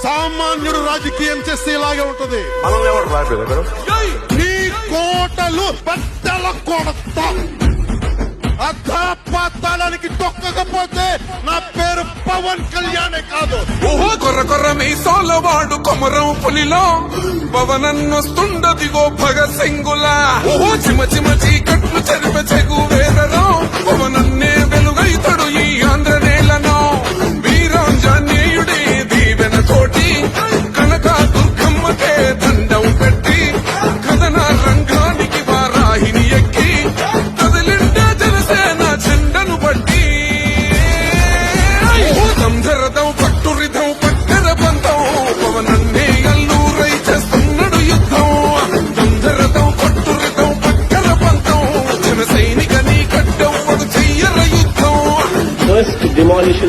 సామాన్యుడు రాజకీయం చేస్తే ఇలాగే ఉంటది. మనల్ని ఎవరు రాయలేదు నీ కోటలు బట్టల కొడత అధాపాతాళానికి తొక్కకపోతే నా పేరు పవన్ కళ్యాణే కాదు. ఓహో కొర్ర కొర్ర మీ సోలవాడు కొమరం పులిలో పవనన్నొస్తుండదిగో భగత్ సింగులా. ఓహో చిమ చిమ చీకట్లు చెరిప చెగు వేదరో పవనన్నే వెలుగైతడు ఈ ఆంధ్ర నేలను. వీరాంజనేయుడే దీవెన తోటి కనక దుర్గమ్మకే దండం పెట్టి కథన రంగానికి వారాహిని ఎక్కి కదిలిండే జనసేన చెండను బట్టి. దంధరదం పట్టురిధం పట్టర బంధం పవనన్నే అల్లూరై చేస్తున్నాడు యుద్ధం. దంధరదం పట్టురిధం పట్టర బంధం జన సైనిక నీ కట్టం చెయ్యర యుద్ధం. First demolition